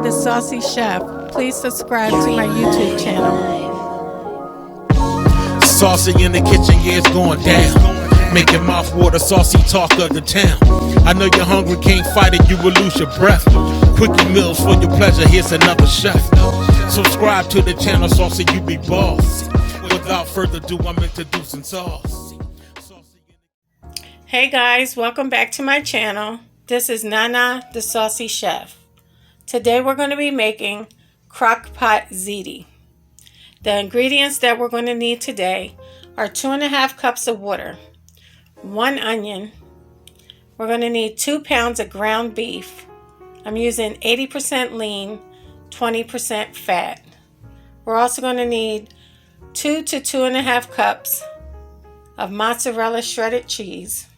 the Saucy Chef. Please subscribe to my YouTube channel. Saucy in the kitchen, yeah, it's going down. Making mouth water, saucy talk of the town. I know you're hungry, can't fight it, you will lose your breath. Quickie meals for your pleasure, here's another chef. Subscribe to the channel, Saucy, you be boss. Without further ado, I'm introducing Saucy. Hey guys, welcome back to my channel. This is Nana, the Saucy Chef. Today we're going to be making crock pot ziti. The ingredients that we're going to need today are 2.5 cups of water, 1 onion. We're going to need 2 pounds of ground beef. I'm using 80% lean, 20% fat. We're also going to need 2 to 2.5 cups of mozzarella shredded cheese,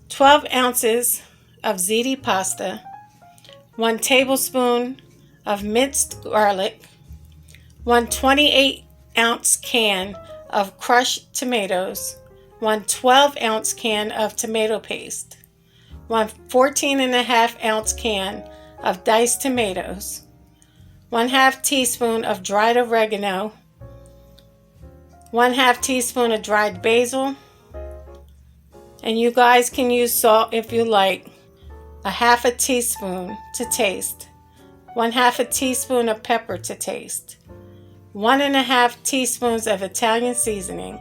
12 ounces of ziti pasta, 1 tablespoon of minced garlic, 1 28-ounce can of crushed tomatoes, 1 12-ounce can of tomato paste, 1 14.5-ounce can of diced tomatoes, 1/2 teaspoon of dried oregano, 1/2 teaspoon of dried basil, and you guys can use salt if you like, 1/2 teaspoon to taste, 1/2 teaspoon of pepper to taste, 1.5 teaspoons of Italian seasoning,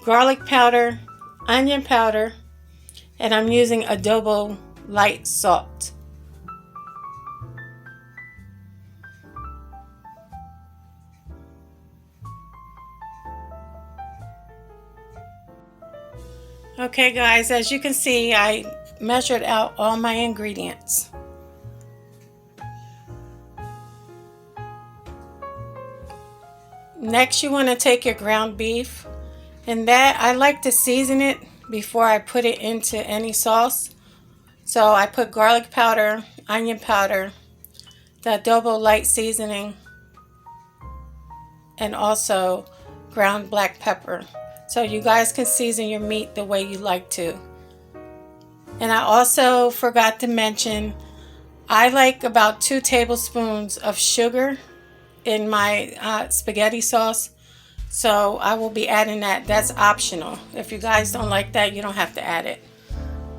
garlic powder, onion powder, and I'm using adobo light salt. Okay guys, as you can see, I measured out all my ingredients. Next, you want to take your ground beef, and that I like to season it before I put it into any sauce. So I put garlic powder, onion powder, the adobo light seasoning, and also ground black pepper. So you guys can season your meat the way you like to. And I also forgot to mention, I like about 2 tablespoons of sugar in my spaghetti sauce. So I will be adding that. That's optional. If you guys don't like that, you don't have to add it.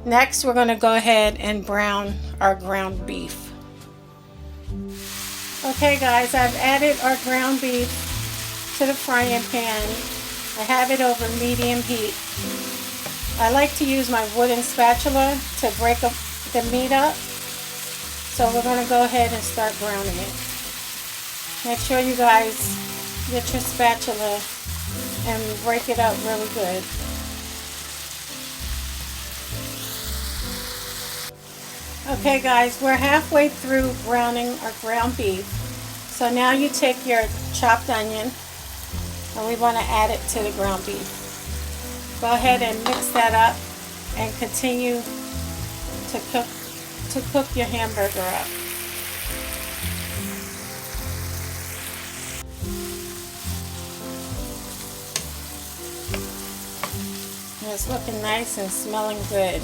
Next, we're going to go ahead and brown our ground beef. Okay guys, I've added our ground beef to the frying pan. I have it over medium heat. I like to use my wooden spatula to break up the meat up. So we're going to go ahead and start browning it. Make sure you guys get your spatula and break it up really good. Okay guys, we're halfway through browning our ground beef. So now you take your chopped onion, and we want to add it to the ground beef. Go ahead and mix that up and continue to cook your hamburger up. And it's looking nice and smelling good.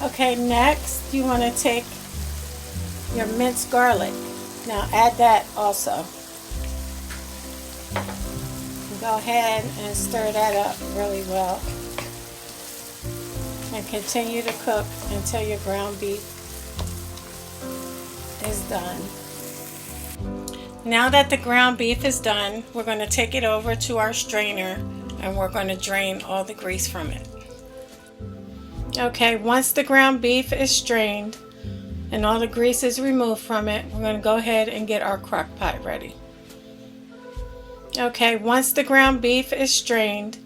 Okay, next you want to take your minced garlic. Now add that also. Go ahead and stir that up really well. And continue to cook until your ground beef is done. Now that the ground beef is done, we're going to take it over to our strainer and we're going to drain all the grease from it. Okay, once the ground beef is strained and all the grease is removed from it, we're going to go ahead and get our crock pot ready. Okay, once the ground beef is strained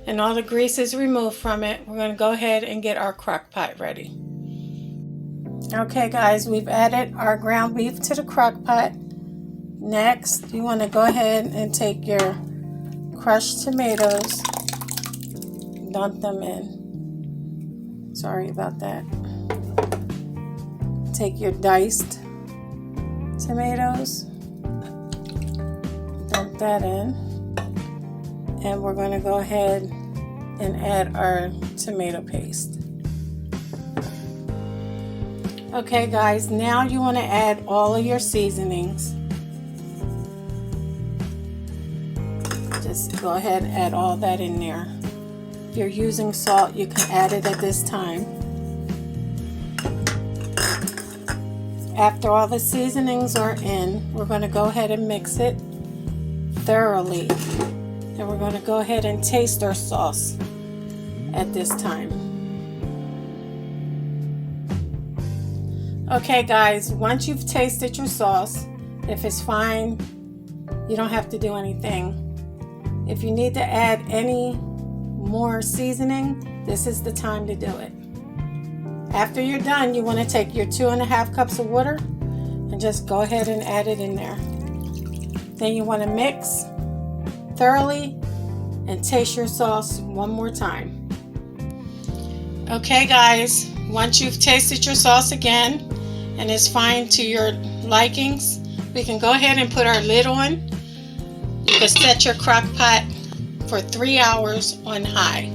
and all the grease is removed from it, we're going to go ahead and get our crock pot ready. Okay guys, we've added our ground beef to the crock pot. Next, you want to go ahead and take your crushed tomatoes, dump them in. Sorry about that. Take your diced tomatoes, dump that in, and we're going to go ahead and add our tomato paste. Okay guys, now you want to add all of your seasonings. Just go ahead and add all that in there. If you're using salt, you can add it at this time. After all the seasonings are in, we're going to go ahead and mix it thoroughly. And we're going to go ahead and taste our sauce at this time. Okay guys, once you've tasted your sauce, if it's fine, you don't have to do anything. If you need to add any more seasoning, this is the time to do it. After you're done, you want to take your 2.5 cups of water and just go ahead and add it in there. Then you want to mix thoroughly and taste your sauce one more time. Okay guys, once you've tasted your sauce again and it's fine to your likings, we can go ahead and put our lid on. You can set your crock pot for 3 hours on high.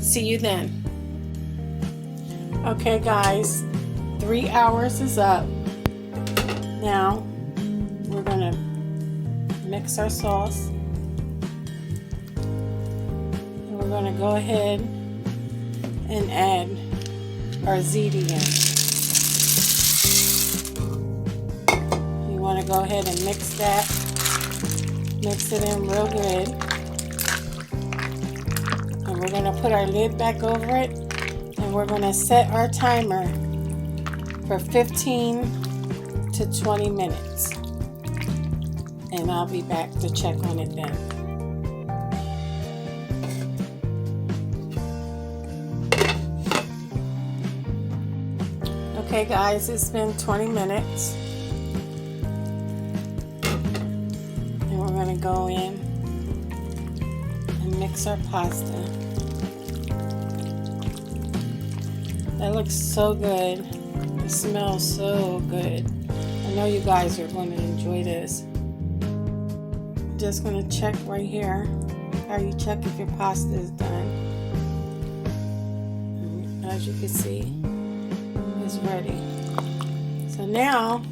See you then. Okay guys, 3 hours is up. Now we're gonna mix our sauce. And we're gonna go ahead and add our ziti in. You wanna go ahead and mix that. Mix it in real good. And we're going to put our lid back over it. And we're going to set our timer for 15 to 20 minutes. And I'll be back to check on it then. Okay guys, it's been 20 minutes. We're going to go in and mix our pasta. That looks so good. It smells so good. I know you guys are going to enjoy this. I'm just going to check right here how you check if your pasta is done. As you can see, it's ready. So now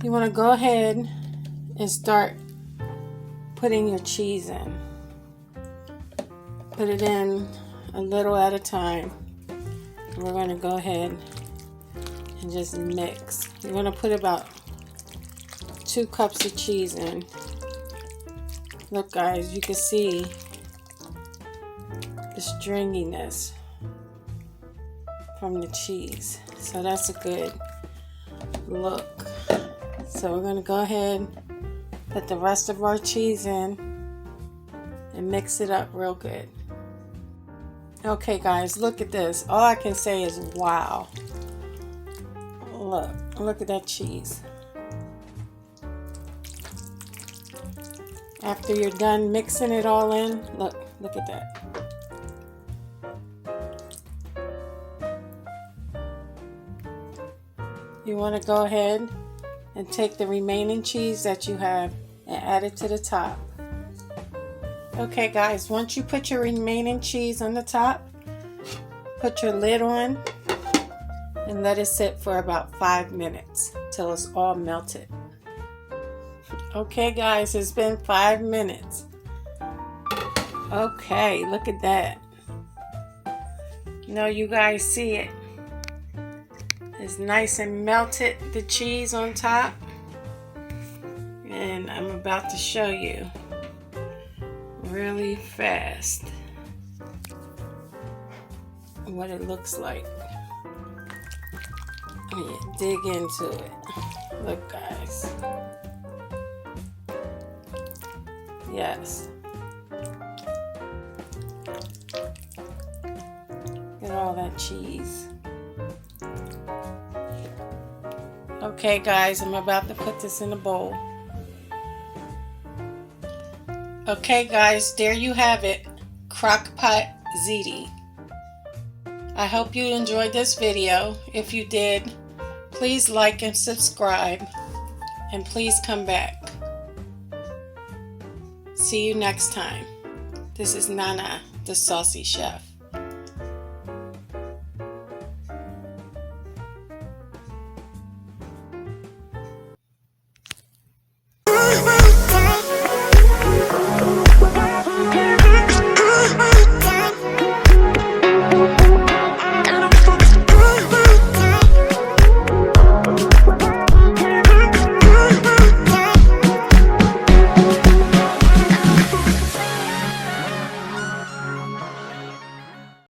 you want to go ahead and start putting your cheese in. Put it in a little at a time. We're going to go ahead and just mix. You're going to put about 2 cups of cheese in. Look guys, you can see the stringiness from the cheese. So that's a good look. So we're going to go ahead, put the rest of our cheese in and mix it up real good. Okay guys, look at this. All I can say is wow. Look at that cheese. After you're done mixing it all in, look at that. You want to go ahead and take the remaining cheese that you have and add it to the top. Okay guys, once you put your remaining cheese on the top, put your lid on and let it sit for about 5 minutes till it's all melted. Okay guys, it's been 5 minutes. Okay, look at that. Now you guys see it. It's nice and melted, the cheese on top. And I'm about to show you really fast what it looks like. Let me dig into it. Look guys. Yes. Look at all that cheese. Okay guys, I'm about to put this in a bowl. Okay guys, there you have it. Crock pot ziti. I hope you enjoyed this video. If you did, please like and subscribe. And please come back. See you next time. This is Nana the Saucy Chef.